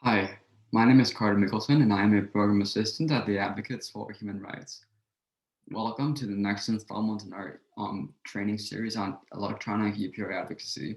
Hi, my name is Carter Mickelson, and I am a program assistant at the Advocates for Human Rights. Welcome to the next installment in our training series on electronic UPR advocacy.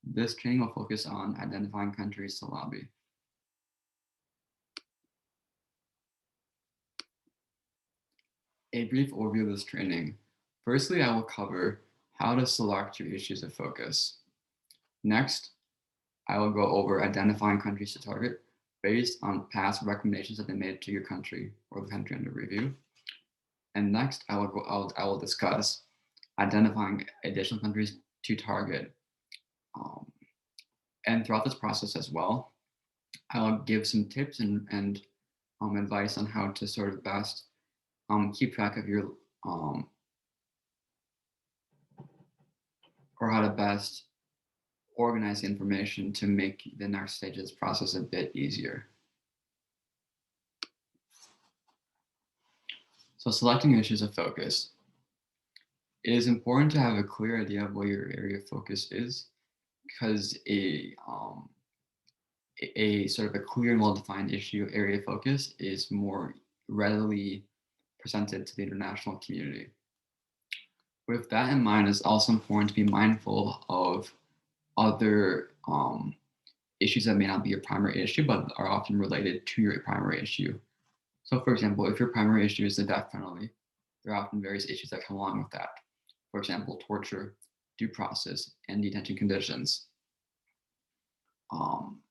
This training will focus on identifying countries to lobby. A brief overview of this training. Firstly, I will cover how to select your issues of focus. Next, I will go over identifying countries to target based on past recommendations that they made to your country or the country under review. And next, I will discuss identifying additional countries to target. Um, and throughout this process as well, I'll give some tips and advice on how to sort of best keep track of your or how to best organize the information to make the next stage of this process a bit easier. So selecting issues of focus. It is important to have a clear idea of what your area of focus is because a sort of a clear and well-defined issue area of focus is more readily presented to the international community. With that in mind, it's also important to be mindful of other issues that may not be your primary issue, but are often related to your primary issue. So, for example, if your primary issue is the death penalty, there are often various issues that come along with that. For example, torture, due process, and detention conditions. Um,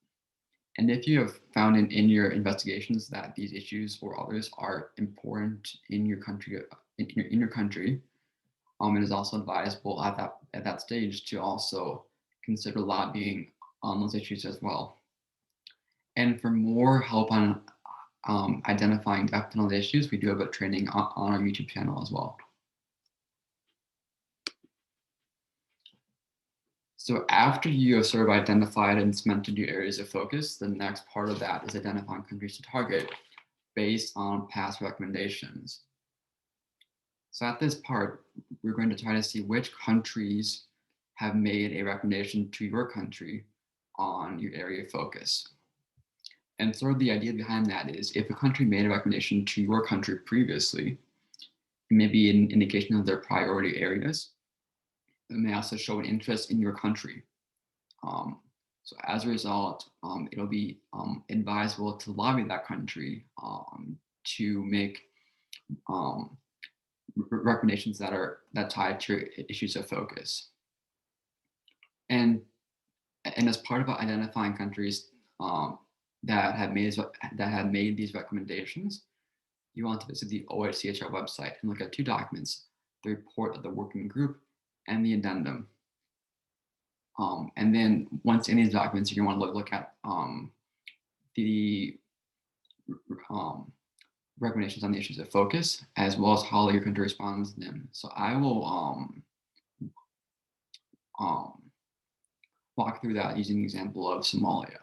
And if you have found in your investigations that these issues or others are important in your country, in your country, it is also advisable at that stage to also consider lobbying on those issues as well. And for more help on identifying death penalty issues, we do have a training on our YouTube channel as well. So after you have sort of identified and cemented your areas of focus, the next part of that is identifying countries to target based on past recommendations. So at this part, we're going to try to see which countries have made a recommendation to your country on your area of focus. And sort of the idea behind that is if a country made a recommendation to your country previously, it may be an indication of their priority areas. It may also show an interest in your country. So as a result, it'll be advisable to lobby that country to make recommendations that tie to your issues of focus. And as part of identifying countries that have made these recommendations, you want to visit the OHCHR website and look at two documents: the report of the working group and the addendum. And then once in these documents, you're going to want to look at the recommendations on the issues of focus, as well as how your country responds to them. So I will walk through that using the example of Somalia.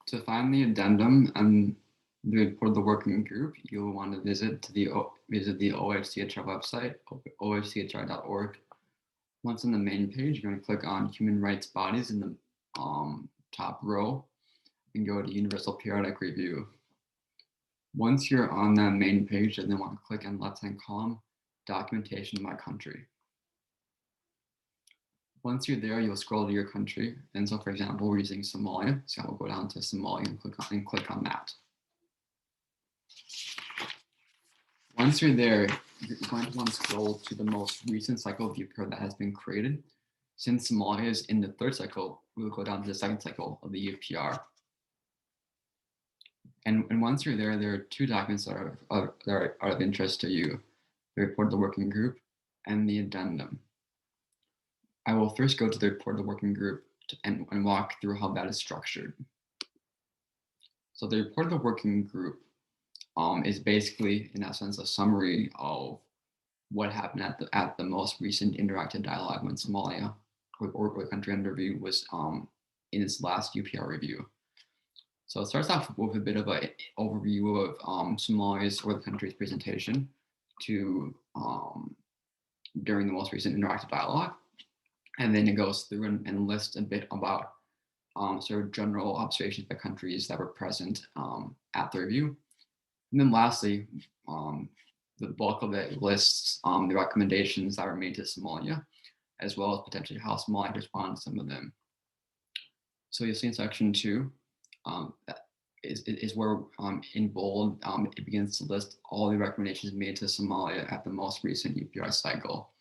To find the addendum and the report of the working group, you'll want to visit the OHCHR website, ohchr.org. Once on the main page, you're going to click on Human Rights Bodies in the top row and go to Universal Periodic Review. Once you're on that main page, then want to click on left-hand column, Documentation by Country. Once you're there, you'll scroll to your country. And so, for example, we're using Somalia. So I will go down to Somalia and click on that. Once you're there, you're going to want to scroll to the most recent cycle of UPR that has been created. Since Somalia is in the third cycle, we'll go down to the second cycle of the UPR. And once you're there are two documents that are of interest to you: the report of the working group and the addendum. I will first go to the report of the working group and walk through how that is structured. So the report of the working group is basically, in essence, a summary of what happened at the most recent interactive dialogue when Somalia, or the country under review, was in its last UPR review. So it starts off with a bit of an overview of Somalia's or the country's presentation to during the most recent interactive dialogue. And then it goes through and lists a bit about sort of general observations by countries that were present at the review. And then lastly, um, the bulk of it lists the recommendations that were made to Somalia, as well as potentially how Somalia responds to some of them. So you'll see in section 2, that is where in bold, it begins to list all the recommendations made to Somalia at the most recent UPR cycle.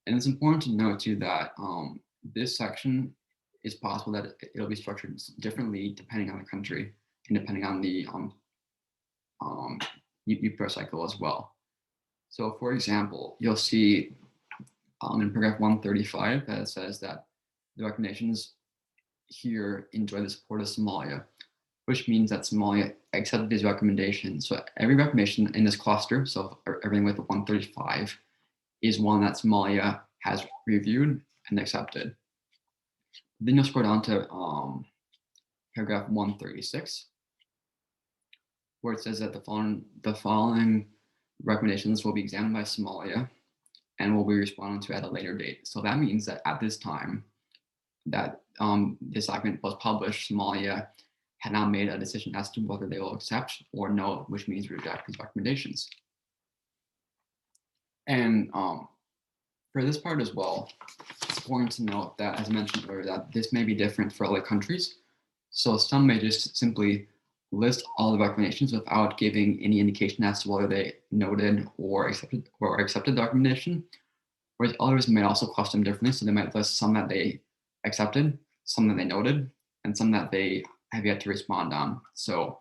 And it's important to note too that this section is possible that it'll be structured differently depending on the country and depending on the UPR cycle as well. So for example, you'll see in paragraph 135 that it says that the recommendations here enjoy the support of Somalia, which means that Somalia accepted these recommendations. So every recommendation in this cluster, so everything with the 135, is one that Somalia has reviewed and accepted. Then you'll scroll down to paragraph 136, where it says that the following recommendations will be examined by Somalia and will be responded to at a later date. So that means that at this time that this document was published, Somalia had not made a decision as to whether they will accept or no, which means reject these recommendations. And for this part as well, it's important to note that, as I mentioned earlier, that this may be different for other countries. So some may just simply list all the recommendations without giving any indication as to whether they noted or accepted the recommendation, whereas others may also cluster them differently. So they might list some that they accepted, some that they noted, and some that they have yet to respond on. So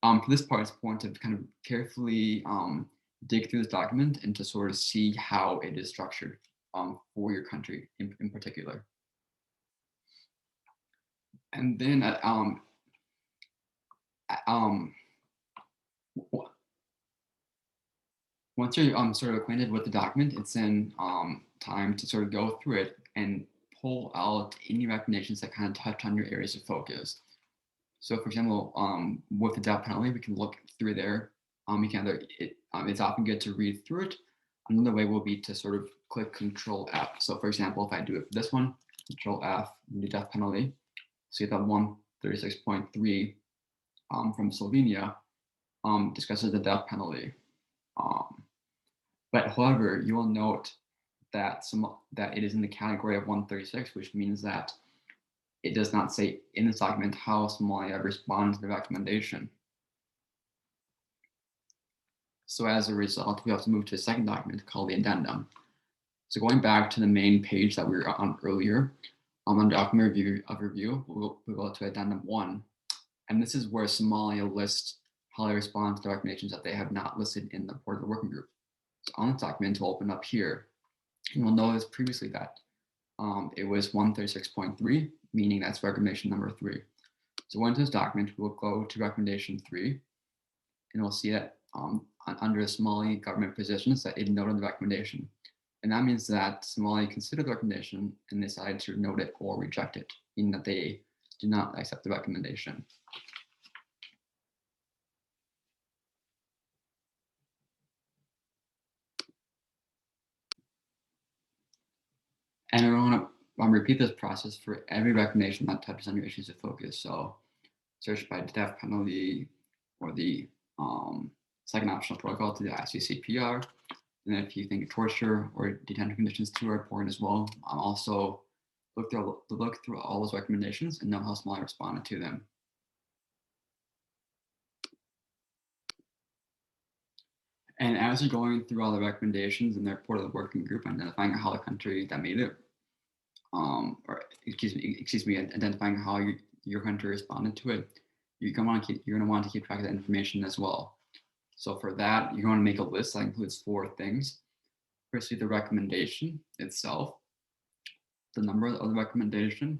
for this part, it's important to kind of carefully dig through this document and to sort of see how it is structured for your country in particular. And then once you're sort of acquainted with the document, it's then time to sort of go through it and pull out any recommendations that kind of touch on your areas of focus. So for example, with the death penalty, we can look through there. You can either, it's often good to read through it. Another way will be to sort of click Control F. So for example, if I do it for this one, Control F, the death penalty, so you have 136.3 from Slovenia discusses the death penalty. But however, you will note that that it is in the category of 136, which means that it does not say in this document how Somalia responds to the recommendation. So as a result, we have to move to a second document called the addendum. So going back to the main page that we were on earlier, on document review, we'll go to addendum 1. And this is where Somalia lists how they respond to the recommendations that they have not listed in the report of the working group. So on the document, we'll open up here. And we'll notice previously that it was 136.3, meaning that's recommendation number 3. So onto this document, we'll go to recommendation 3, and we'll see that under the Somali government positions that it noted the recommendation. And that means that Somalia considered the recommendation and decided to note it or reject it, meaning that they do not accept the recommendation. And I want to repeat this process for every recommendation that touches on your issues of focus. So search by death penalty or the second optional protocol to the ICCPR. And if you think torture or detention conditions too are important as well, also look through all those recommendations and know how Somalia responded to them. And as you're going through all the recommendations and the report of the working group, identifying how the country that made it, identifying how your country responded to it, you're going to want to keep track of that information as well. So for that, you're going to make a list that includes 4 things. Firstly, the recommendation itself, the number of the recommendation,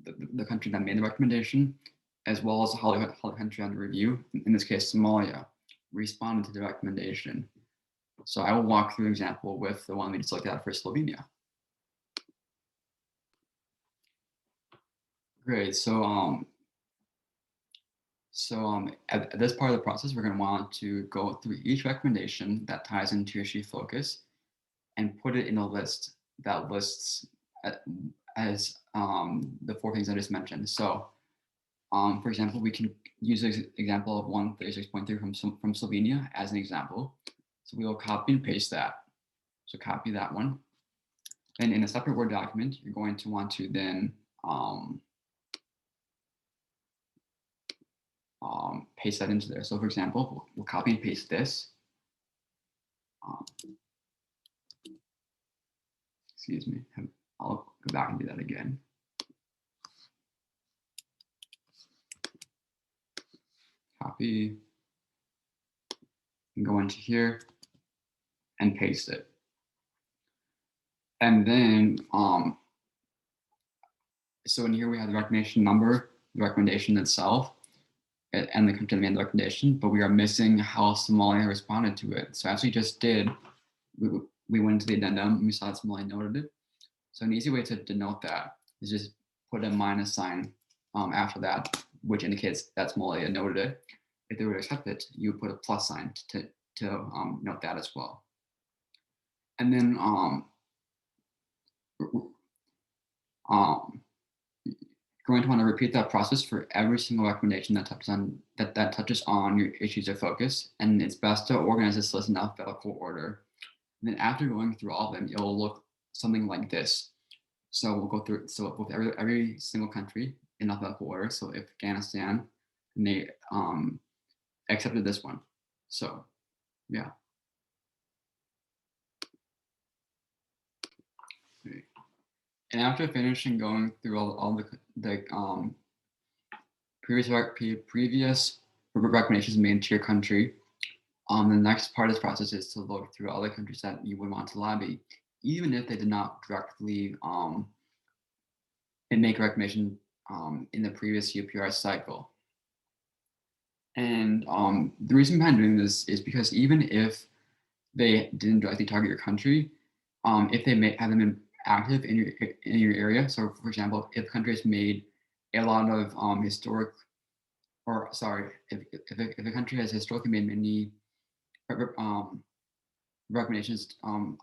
the country that made the recommendation, as well as how the country under review, in this case, Somalia, responded to the recommendation. So I will walk through an example with the one we just looked at for Slovenia. Great. So at this part of the process, we're going to want to go through each recommendation that ties into your issue focus and put it in a list that lists as the four things I just mentioned. So, for example, we can use an example of 136.3 from Slovenia as an example. So we will copy and paste that. So copy that one. And in a separate Word document, you're going to want to then paste that into there. So for example, we'll copy and paste this. Excuse me, I'll go back and do that again. Copy, and go into here and paste it. And then, so in here we have the recommendation number, the recommendation itself, and the country that made the recommendation, but we are missing how Somalia responded to it. So as we just did, we went to the addendum and we saw that Somalia noted it. So an easy way to denote that is just put a minus sign after that, which indicates that Somalia noted it. If they were to accept it, you put a plus sign to note that as well. And then you're going to want to repeat that process for every single recommendation that touches on your issues of focus. And it's best to organize this list in alphabetical order. And then after going through all of them, it'll look something like this. So we'll go through, so with every single country in alphabetical order. So if Afghanistan, and they accepted this one. So yeah. And after finishing going through all the previous recommendations made to your country, the next part of this process is to look through all the countries that you would want to lobby, even if they did not directly make a recommendation in the previous UPR cycle. And the reason behind doing this is because even if they didn't directly target your country, if they have them been active in your area. So for example, if a country has made a lot of if a country has historically made many recommendations on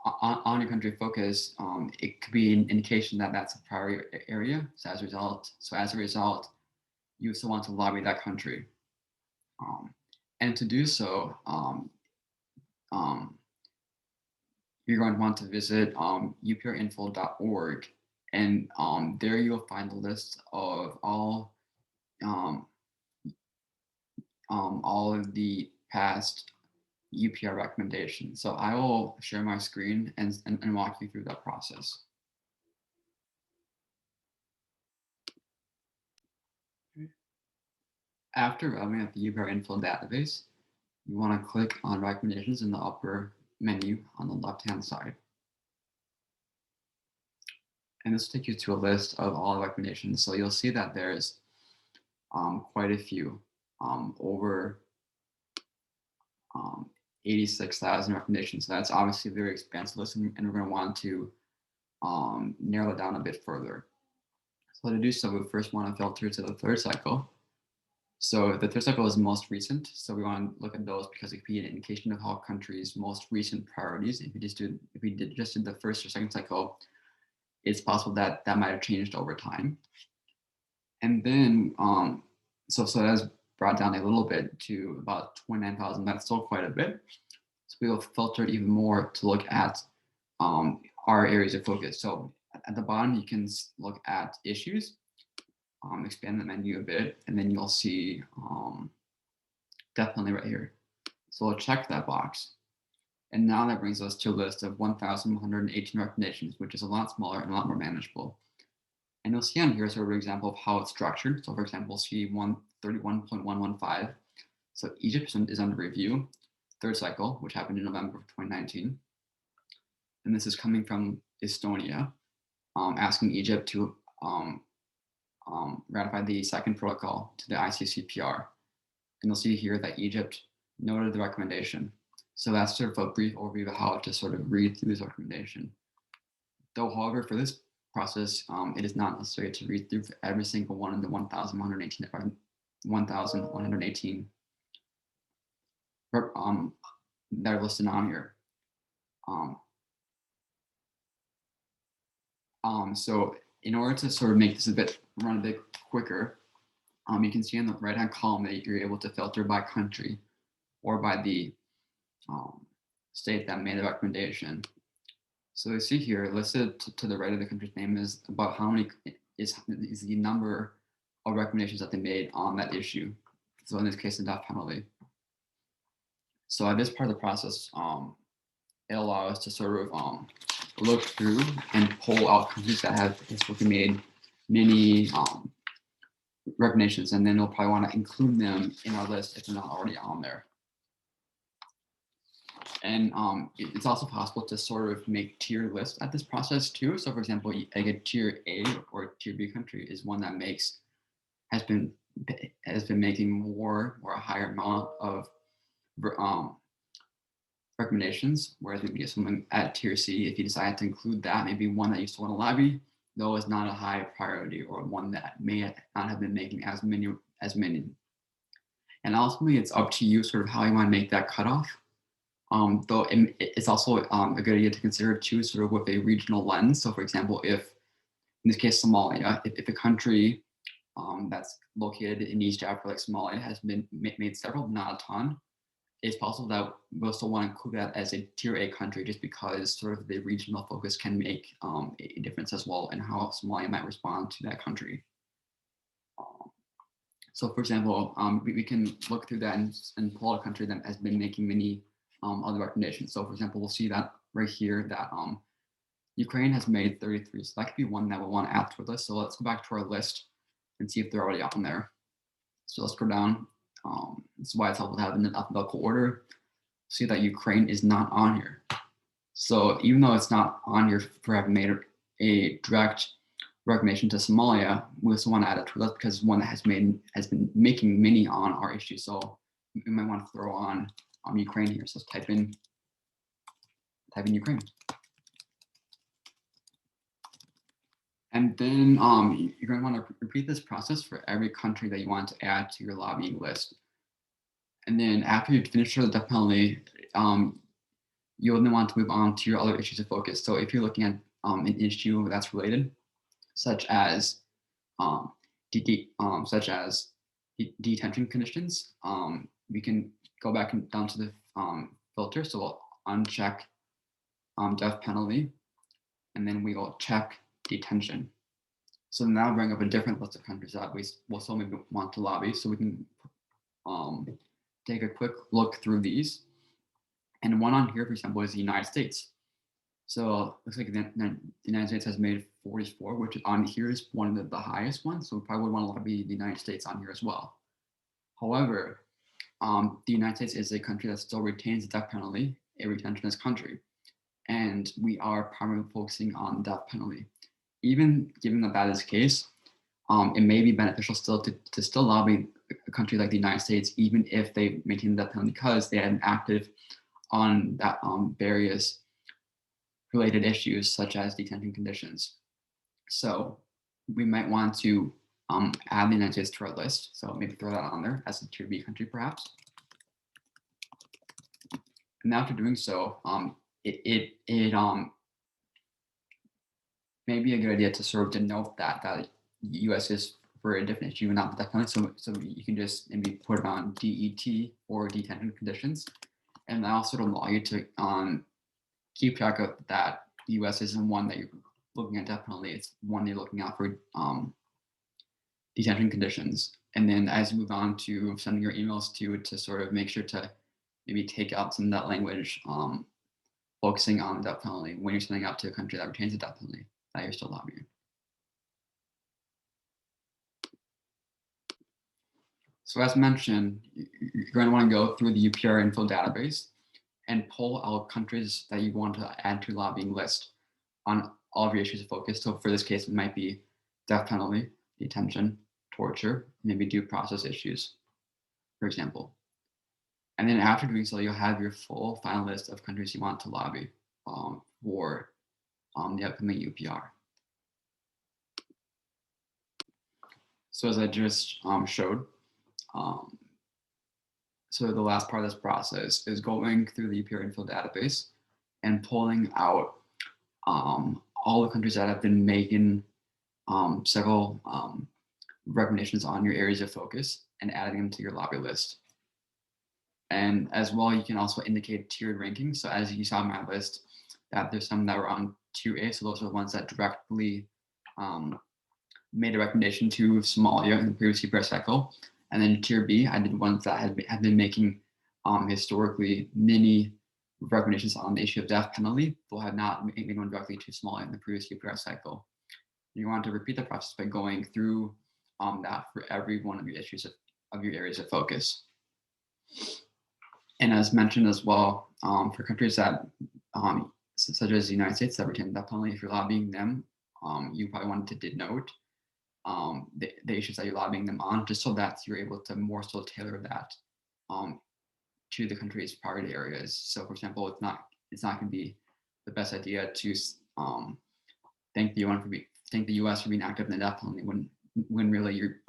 your country focus, it could be an indication that that's a priority area. So as a result, you still want to lobby that country. And to do so, you're going to want to visit uprinfo.org, and there you'll find a list of all of the past UPR recommendations. So I will share my screen and walk you through that process. After arriving at the UPR info database, you want to click on recommendations in the upper menu on the left-hand side. And this will take you to a list of all the recommendations. So you'll see that there's quite a few, over 86,000 recommendations. So that's obviously a very expansive list, and we're going to want to narrow it down a bit further. So to do so, we first want to filter to the third cycle. So the third cycle is most recent. So we want to look at those because it could be an indication of how countries' most recent priorities. If we just did the first or second cycle, it's possible that that might have changed over time. And then, so that's brought down a little bit to about 29,000. That's still quite a bit. So we will filter even more to look at our areas of focus. So at the bottom, you can look at issues, expand the menu a bit, and then you'll see definitely right here. So we'll check that box. And now that brings us to a list of 1,118 recommendations, which is a lot smaller and a lot more manageable. And you'll see on here sort of an example of how it's structured. So for example, see 131.115. So Egypt is under review, third cycle, which happened in November of 2019. And this is coming from Estonia, asking Egypt to ratify the second protocol to the ICCPR. And you'll see here that Egypt noted the recommendation. So that's sort of a brief overview of how to sort of read through this recommendation. Though, however, for this process, it is not necessary to read through for every single one of the 1,118 that are listed on here. So in order to sort of make this run a bit quicker, you can see in the right-hand column that you're able to filter by country or by the um, state that made the recommendation. So you see here, listed to the right of the country's name is about how many is the number of recommendations that they made on that issue. So in this case, the death penalty. So at this part of the process, it allows us to sort of look through and pull out countries that have historically made many recommendations, and then we'll probably want to include them in our list if they're not already on there. And it's also possible to sort of make tier lists at this process too. So for example, like a tier A or tier B country is one that has been making more or a higher amount of recommendations, whereas maybe someone at tier C, if you decide to include that, maybe one that you still want to lobby, though is not a high priority or one that may not have been making as many. And ultimately, it's up to you sort of how you want to make that cutoff. Though it's also a good idea to consider too, sort of with a regional lens. So for example, if in this case, Somalia, if a country that's located in East Africa like Somalia has been made several, not a ton, it's possible that we'll still want to include that as a tier A country just because sort of the regional focus can make a difference as well in how Somalia might respond to that country. So for example, we can look through that and pull out a country that has been making many other recommendations. So for example, we'll see that right here that Ukraine has made 33. So that could be one that we'll want to add to our list. So let's go back to our list and see if they're already on there. So let's go down. This is why it's helpful to have it in alphabetical order. See that Ukraine is not on here. So even though it's not on here for having made a direct recommendation to Somalia, we also want to add it to a list because it's one that has been making many on our issue. So we might want to throw on Ukraine here. So let's type in Ukraine. And then you're going to want to repeat this process for every country that you want to add to your lobbying list. And then after you've finished the death penalty, you'll then want to move on to your other issues of focus. So if you're looking at an issue that's related, such as detention conditions, we can go back and down to the filter. So we'll uncheck death penalty, and then we will check detention. So now I'll bring up a different list of countries that we will still maybe want to lobby. So we can take a quick look through these. And one on here, for example, is the United States. So it looks like the United States has made 44, which on here is one of the highest ones. So we probably would want to lobby the United States on here as well. However, the United States is a country that still retains the death penalty, a retentionist country. And we are primarily focusing on the death penalty. Even given that that is the case, it may be beneficial still to still lobby a country like the United States, even if they maintain the death penalty, because they had an active on that various related issues such as detention conditions. So we might want to add the United States to our list. So maybe throw that on there as a tier B country, perhaps. And after doing so, it may be a good idea to sort of denote that the U.S. is for a different issue and not the death penalty. So you can just maybe put it on DET or detention conditions, and that'll sort of allow you to keep track of that the U.S. isn't one that you're looking at death penalty. It's one you're looking at for detention conditions. And then as you move on to sending your emails to sort of make sure to maybe take out some of that language, focusing on the death penalty when you're sending out to a country that retains the death penalty that you're still lobbying. So as mentioned, you're going to want to go through the UPR info database and pull out countries that you want to add to your lobbying list on all of your issues of focus. So for this case, it might be death penalty, detention, torture, maybe due process issues, for example. And then after doing so, you'll have your full final list of countries you want to lobby for the upcoming UPR. So as I just showed, so the last part of this process is going through the UPR info database and pulling out all the countries that have been making several recommendations on your areas of focus and adding them to your lobby list. And as well, you can also indicate tiered rankings. So as you saw in my list, that there's some that were on tier A. So those are the ones that directly made a recommendation to Somalia in the previous UPR cycle. And then tier B, I did ones that had been making historically many recommendations on the issue of death penalty, but had not made one directly to Somalia in the previous UPR cycle. You want to repeat the process by going through that for every one of your issues of your areas of focus. And as mentioned as well, for countries that, such as the United States, that retain that penalty, if you're lobbying them, you probably want to denote the issues that you're lobbying them on, just so that you're able to more so tailor that to the country's priority areas. So, for example, it's not going to be the best idea to thank the U.S. for being active in the death penalty when really you're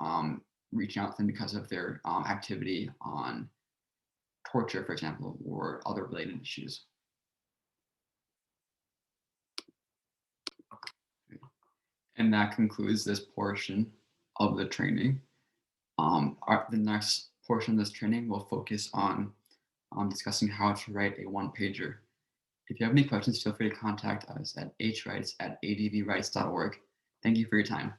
reaching out to them because of their activity on torture, for example, or other related issues. And that concludes this portion of the training. The next portion of this training will focus on discussing how to write a one-pager. If you have any questions, feel free to contact us at hwrites@advrights.org. Thank you for your time.